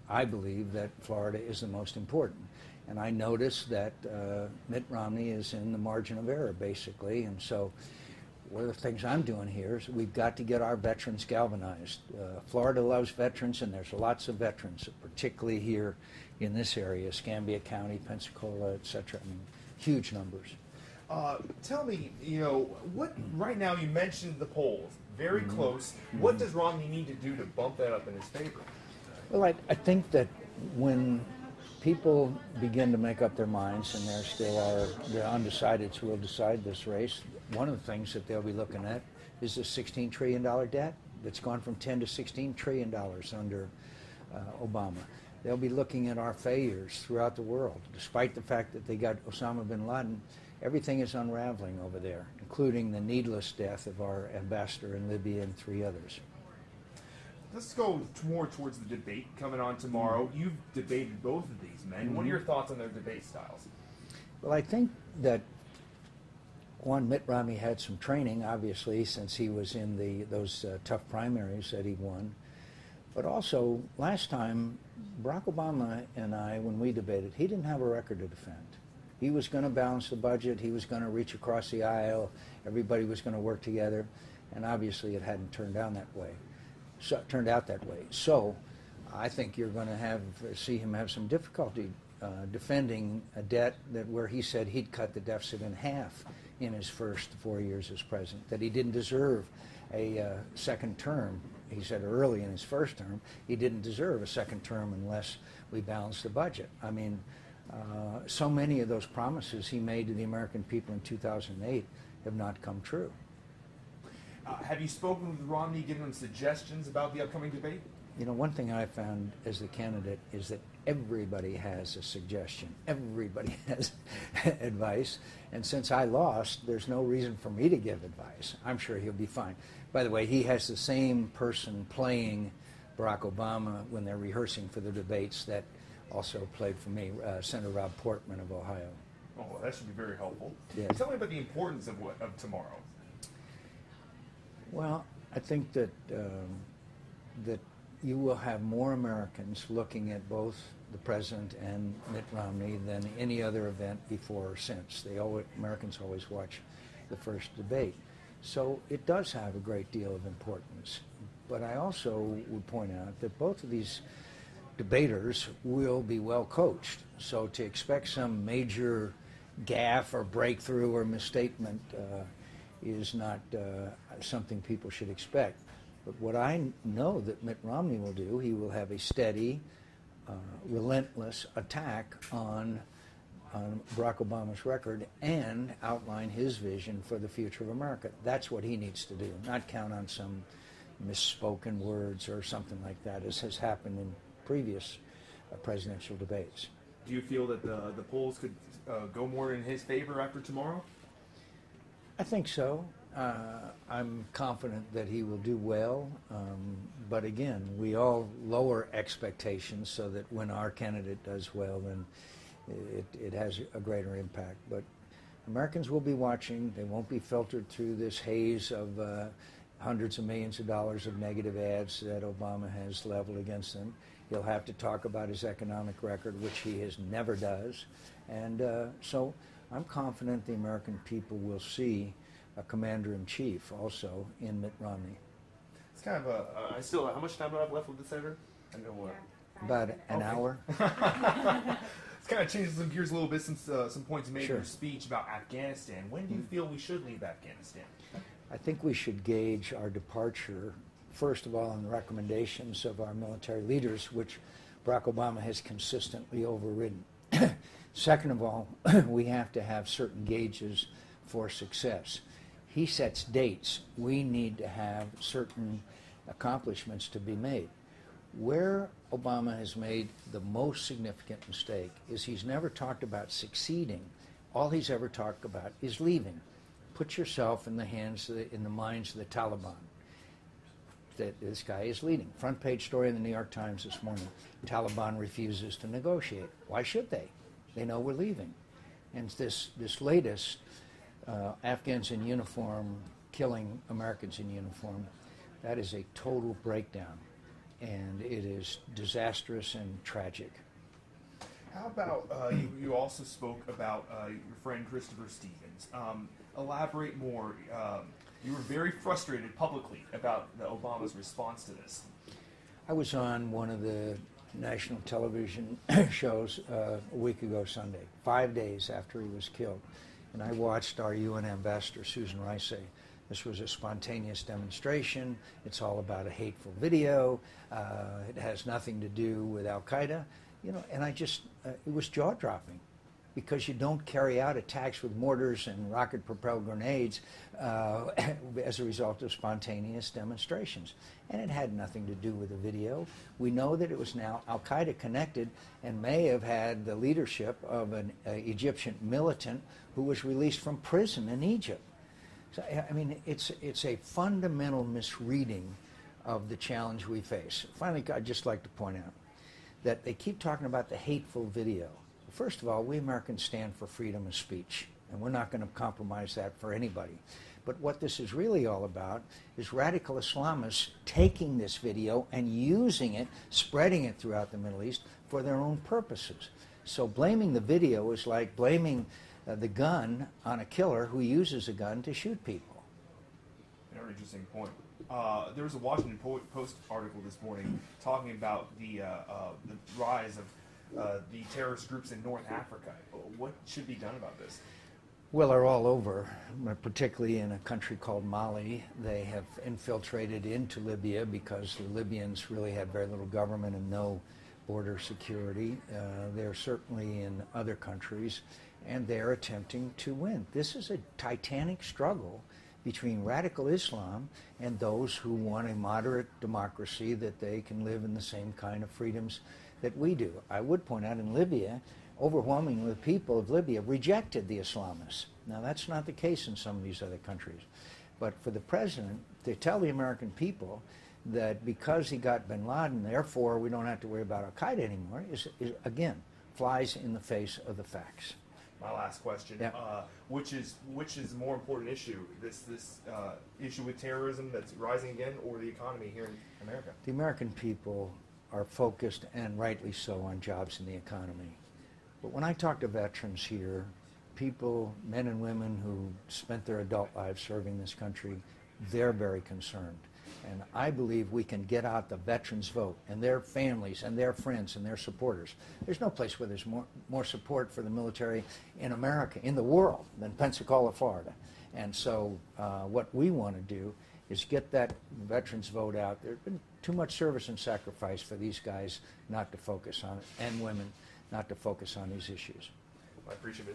I believe that Florida is the most important. And I noticed that Mitt Romney is in the margin of error, basically. And so one of the things I'm doing here is we've got to get our veterans galvanized. Florida loves veterans, and there's lots of veterans, particularly here in this area, Escambia County, Pensacola, et cetera. I mean, huge numbers. Tell me, what right now you mentioned the polls, very close. What does Romney need to do to bump that up in his favor? Well, I think that when people begin to make up their minds, and there still are the undecideds who will decide this race, one of the things that they'll be looking at is the $16 trillion debt that's gone from $10 to $16 trillion under Obama. They'll be looking at our failures throughout the world. Despite the fact that they got Osama bin Laden, everything is unraveling over there, including the needless death of our ambassador in Libya and 3 others. Let's go more towards the debate coming on tomorrow. You've debated both of these men. What are your thoughts on their debate styles? Well, I think that Mitt Romney had some training, obviously, since he was in those tough primaries that he won. But also, last time, Barack Obama and I, when we debated, he didn't have a record to defend. He was going to balance the budget. He was going to reach across the aisle. Everybody was going to work together. And obviously, it hadn't turned out that way. So I think you're going to see him have some difficulty defending a debt where he said he'd cut the deficit in half in his first 4 years as president, that he didn't deserve a second term. He said early in his first term he didn't deserve a second term unless we balanced the budget. I mean, so many of those promises he made to the American people in 2008 have not come true. Have you spoken with Romney, given him suggestions about the upcoming debate? One thing I found as the candidate is that everybody has a suggestion. Everybody has advice. And since I lost, there's no reason for me to give advice. I'm sure he'll be fine. By the way, he has the same person playing Barack Obama when they're rehearsing for the debates that also played for me, Senator Rob Portman of Ohio. Oh, well, that should be very helpful. Yes. Tell me about the importance of tomorrow. Well, I think that that you will have more Americans looking at both the president and Mitt Romney than any other event before or since. Americans always watch the first debate. So it does have a great deal of importance. But I also would point out that both of these debaters will be well coached. So to expect some major gaffe or breakthrough or misstatement is not something people should expect. But what I know that Mitt Romney will do, he will have a steady, relentless attack on Barack Obama's record and outline his vision for the future of America. That's what he needs to do, not count on some misspoken words or something like that, as has happened in previous presidential debates. Do you feel that the polls could go more in his favor after tomorrow? I think so. I'm confident that he will do well, but again, we all lower expectations so that when our candidate does well, then it has a greater impact. But Americans will be watching. They won't be filtered through this haze of hundreds of millions of dollars of negative ads that Obama has leveled against them. He'll have to talk about his economic record, which he never does. And so I'm confident the American people will see a commander-in-chief also in Mitt Romney. It's kind of how much time do I have left with the senator? I know about an hour. It's kind of changed some gears a little bit since some points you made in your speech about Afghanistan. When do you feel we should leave Afghanistan? I think we should gauge our departure, first of all, on the recommendations of our military leaders, which Barack Obama has consistently overridden. Second of all, we have to have certain gauges for success. He sets dates. We need to have certain accomplishments to be made. Where Obama has made the most significant mistake is he's never talked about succeeding. All he's ever talked about is leaving. Put yourself in the minds of the Taliban. That this guy is leading. Front page story in the New York Times this morning. Taliban refuses to negotiate. Why should they? They know we're leaving. And this latest Afghans in uniform killing Americans in uniform, that is a total breakdown. and it is disastrous and tragic. How about you also spoke about your friend Christopher Stevens. Elaborate more. You were very frustrated publicly about Obama's response to this. I was on one of the national television shows a week ago Sunday, 5 days after he was killed, and I watched our UN ambassador Susan Rice say, this was a spontaneous demonstration, it's all about a hateful video, it has nothing to do with Al-Qaeda, you know, and I just, it was jaw-dropping, because you don't carry out attacks with mortars and rocket-propelled grenades as a result of spontaneous demonstrations. And it had nothing to do with the video. We know that it was now Al-Qaeda connected and may have had the leadership of an Egyptian militant who was released from prison in Egypt. So, I mean, it's a fundamental misreading of the challenge we face. Finally, I'd just like to point out that they keep talking about the hateful video. First of all, we Americans stand for freedom of speech, and we're not going to compromise that for anybody. But what this is really all about is radical Islamists taking this video and using it, spreading it throughout the Middle East for their own purposes. So blaming the video is like blaming the gun on a killer who uses a gun to shoot people. Very interesting point. There was a Washington Post article this morning talking about the rise of the terrorist groups in North Africa. What should be done about this? Well, they're all over, particularly in a country called Mali. They have infiltrated into Libya because the Libyans really had very little government and no border security. They're certainly in other countries, and they're attempting to win. This is a titanic struggle between radical Islam and those who want a moderate democracy that they can live in the same kind of freedoms that we do. I would point out in Libya, overwhelmingly the people of Libya rejected the Islamists. Now that's not the case in some of these other countries. But for the president to tell the American people that because he got bin Laden, therefore we don't have to worry about Al-Qaeda anymore, is again, flies in the face of the facts. My last question, yeah. Which is the more important issue, this issue with terrorism that's rising again, or the economy here in America? The American people are focused, and rightly so, on jobs in the economy. But when I talk to veterans here, people, men and women who spent their adult lives serving this country, they're very concerned. And I believe we can get out the veterans' vote and their families and their friends and their supporters. There's no place where there's more support for the military in America, in the world, than Pensacola, Florida. And so what we want to do is get that veterans' vote out. There's been too much service and sacrifice for these guys not to focus on it, and women not to focus on these issues. I appreciate it.